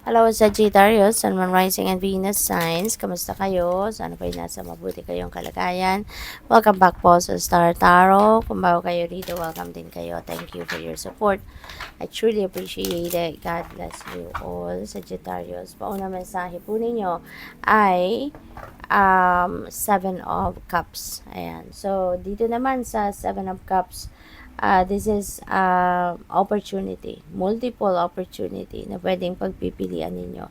Hello, Sagittarius, Sun, Moon, Rising, and Venus signs. Kamusta kayo? Sana po nasa mabuti kayong kalagayan. Welcome back po sa Star Tarot. Kung bago kayo dito, welcome din kayo. Thank you for your support. I truly appreciate it. God bless you all, Sagittarius. Pauna mensahe po ninyo ay Seven of Cups. Ayan. So, dito naman sa Seven of Cups, this is opportunity, multiple opportunity na pwedeng pagpipilian ninyo.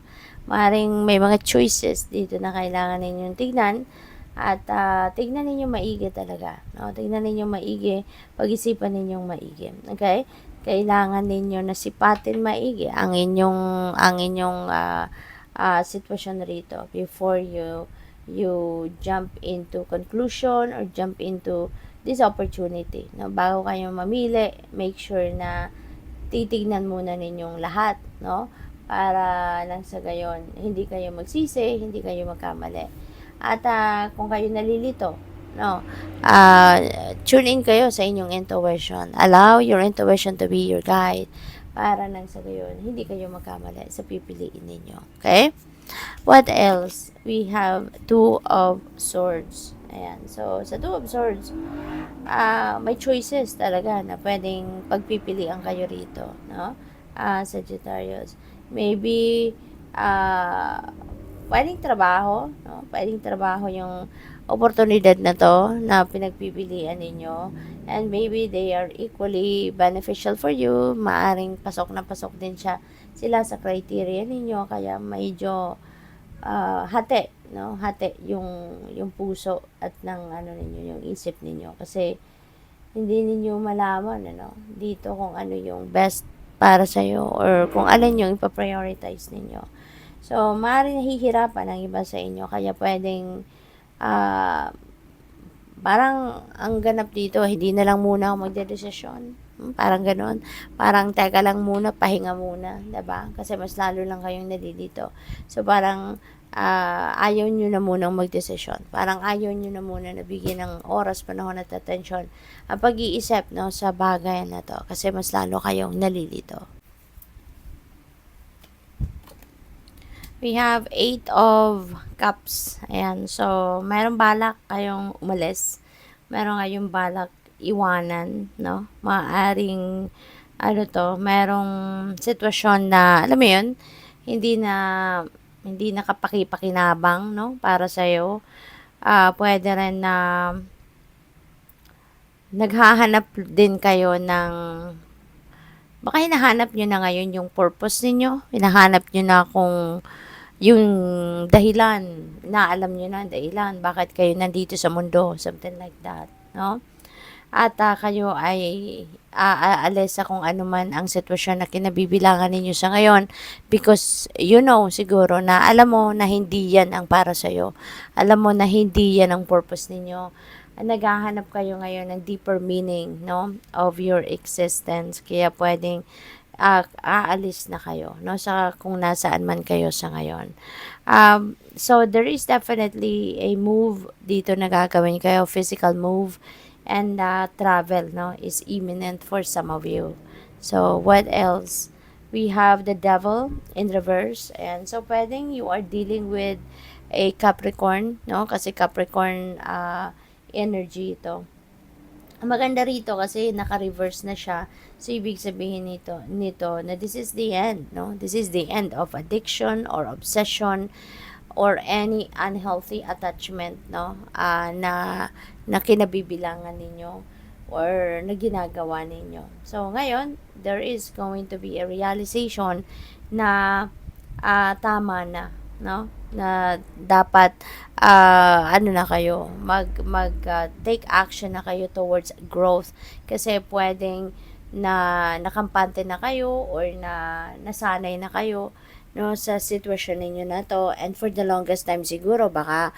Maring may mga choices dito na kailangan ninyong tignan at tignan ninyo maigi talaga. No? Tignan ninyo maigi, pag-isipan ninyong maigi. Okay? Kailangan ninyo na sipatin maigi ang inyong sitwasyon rito before you jump into conclusion or jump into this opportunity. No? Bago kayo mamili, make sure na titignan muna ninyong lahat, no? Para lang sa gayon, hindi kayo magsisi, hindi kayo magkamali. At kung kayo nalilito, no? Tune in kayo sa inyong intuition. Allow your intuition to be your guide para nang sa gayon, hindi kayo magkamali sa pipiliin ninyo. Okay? What else? We have Two of Swords. Ayan. So, sa Two of Swords, may choices talaga na pwedeng pagpipilian kayo rito, no? Sagittarius. Maybe, pwedeng trabaho, no? Pwedeng trabaho yung oportunidad na to na pinagpipilian ninyo. And maybe they are equally beneficial for you. Maaring pasok na pasok din sila sa criteria ninyo. Kaya medyo hati, no? Hati yung puso at ng ano ninyo, yung isip ninyo. Kasi hindi ninyo malaman, ano, dito kung ano yung best para sa'yo or kung alin yung ipaprioritize ninyo. So, maaaring nahihirapan ang iba sa inyo, kaya pwedeng, parang ang ganap dito, hindi na lang muna ako magdedesisyon. Parang ganoon. Parang teka lang muna, pahinga muna, 'di ba? Kasi mas lalo lang kayong nalilito. So parang ayaw nyo na munang magdesisyon. Parang ayaw nyo na muna nabigyan ng oras, panahon at atensyon ang pag-iisip, no, sa bagay na to. Kasi mas lalo kayong nalilito. We have 8 of Cups. Ayan. So, mayroong balak kayong umalis. Meron kayong balak iwanan, no? Maaring, ano to, merong sitwasyon na, alam mo yun, hindi na, hindi na kapaki-pakinabang, no? Para sa'yo. Pwede rin na naghahanap din kayo ng, baka hinahanap nyo na ngayon yung purpose ninyo. Hinahanap nyo na kung yung dahilan, na alam nyo na dahilan, bakit kayo nandito sa mundo, something like that, no? At kayo ay aalis sa kung ano man ang sitwasyon na kinabibilangan ninyo sa ngayon because you know siguro na alam mo na hindi yan ang para sa'yo. Alam mo na hindi yan ang purpose ninyo. Naghahanap kayo ngayon ng deeper meaning, no, of your existence. Kaya pwedeng aalis na kayo, no, sa kung nasaan man kayo sa ngayon. So there is definitely a move dito na gagawin kayo, physical move, and travel, no, is imminent for some of you. So what else? We have the Devil in reverse, and so pwedeng you are dealing with a Capricorn, no, kasi Capricorn energy ito. Ang maganda rito kasi naka-reverse na siya. So, ibig sabihin nito na this is the end, no? This is the end of addiction or obsession or any unhealthy attachment, no? Na kinabibilangan ninyo or na ginagawa ninyo. So, ngayon, there is going to be a realization na tama na, no? Na dapat ano na kayo, take action na kayo towards growth kasi pwedeng na nakampante na kayo or na nasanay na kayo, no, sa sitwasyon ninyo na to, and for the longest time siguro baka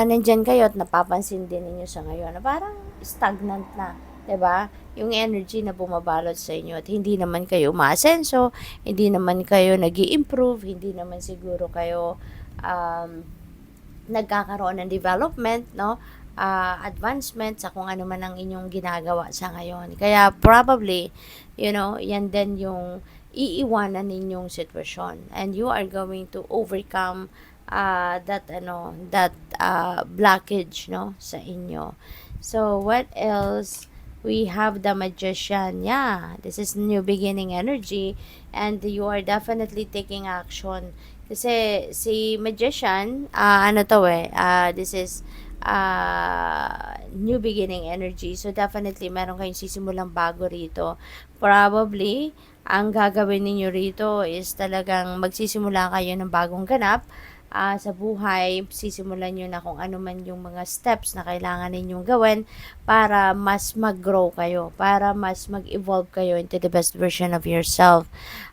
nandyan kayo at napapansin din ninyo sa ngayon na parang stagnant na, 'di ba? Yung energy na bumabalot sa inyo at hindi naman kayo umaasenso, hindi naman kayo nag-i-improve, hindi naman siguro kayo nagkakaroon ng development, no? Advancement sa kung ano man ang inyong ginagawa sa ngayon. Kaya probably, you know, yan din yung iiwanan ninyong sitwasyon, and you are going to overcome that blockage, no, sa inyo. So what else? We have the Magician. Yeah, this is new beginning energy, and you are definitely taking action. Kasi si Magician, ano to this is new beginning energy. So definitely meron kayong sisimulang bago rito. Probably ang gagawin ninyo rito is talagang magsisimula kayo ng bagong ganap sa buhay. Sisimulan nyo na kung ano man yung mga steps na kailangan ninyong gawin para mas mag-grow kayo, para mas mag-evolve kayo into the best version of yourself.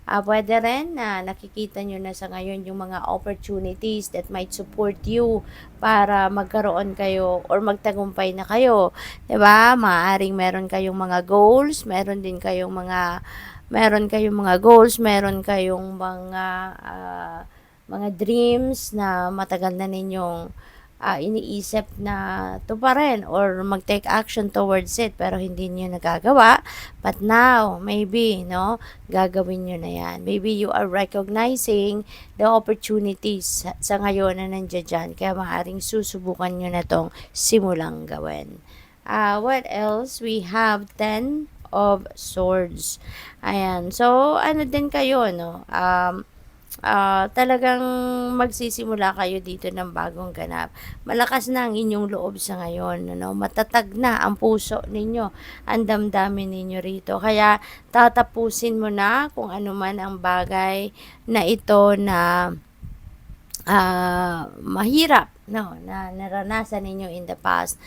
Pwede rin na nakikita nyo na sa ngayon yung mga opportunities that might support you para magkaroon kayo or magtagumpay na kayo. 'Di ba? Maaaring meron kayong mga goals, meron kayong mga goals, meron kayong mga dreams na matagal na ninyong iniisip na tuparin or mag-take action towards it pero hindi niyo nagagawa. But now, maybe, no, gagawin niyo na yan. Maybe you are recognizing the opportunities sa ngayon na nandiyan dyan. Kaya maaaring susubukan niyo na tong simulang gawin. What else? We have 10 of Swords. Ayan. So, ano din kayo, no? Talagang magsisimula kayo dito ng bagong ganap. Malakas na ang inyong loob sa ngayon, ano? Matatag na ang puso ninyo, ang damdamin ninyo rito. Kaya tatapusin mo na kung ano man ang bagay na ito na mahirap, no, na naranasan ninyo in the past.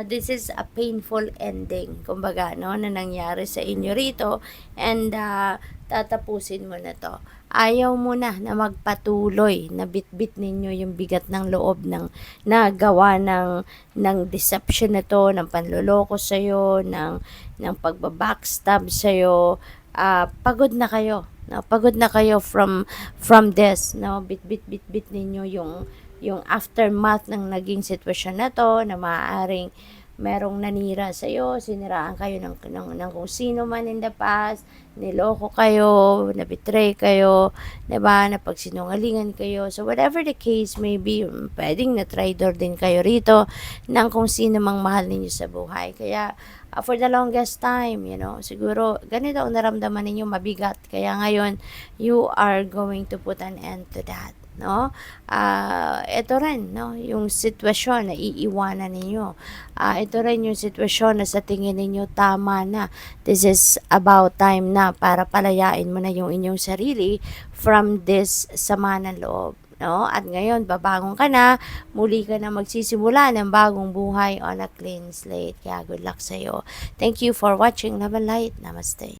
This is a painful ending, kumbaga, no, na nangyari sa inyo rito, and tatapusin mo na to. Ayaw mo na magpatuloy na bitbit ninyo yung bigat ng loob ng nagawa ng deception na to, ng panloloko sa'yo, ng pagbabackstab sa'yo. Pagod na kayo, no? Pagod na kayo from this, no? Bit ninyo yung aftermath ng naging sitwasyon na to, na maaaring merong nanira sa iyo, siniraan kayo ng kung sino man in the past, niloko kayo, nabetray kayo, 'di ba? Napagsinungalingan kayo. So whatever the case may be, pwedeng na traitor din kayo rito ng kung sino mang mahal ninyo sa buhay. Kaya for the longest time, siguro ganito ang naramdaman ninyo, mabigat. Kaya ngayon, you are going to put an end to that, no? Ito rin, no, yung sitwasyon na iiwanan ninyo. Ito rin yung sitwasyon na sa tingin ninyo tama na. This is about time na para palayain mo na yung inyong sarili from this sama ng loob, no? At ngayon, babangon ka na, muli ka na magsisimula ng bagong buhay on a clean slate. Kaya good luck sa'yo. Thank you for watching. Love and light. Namaste.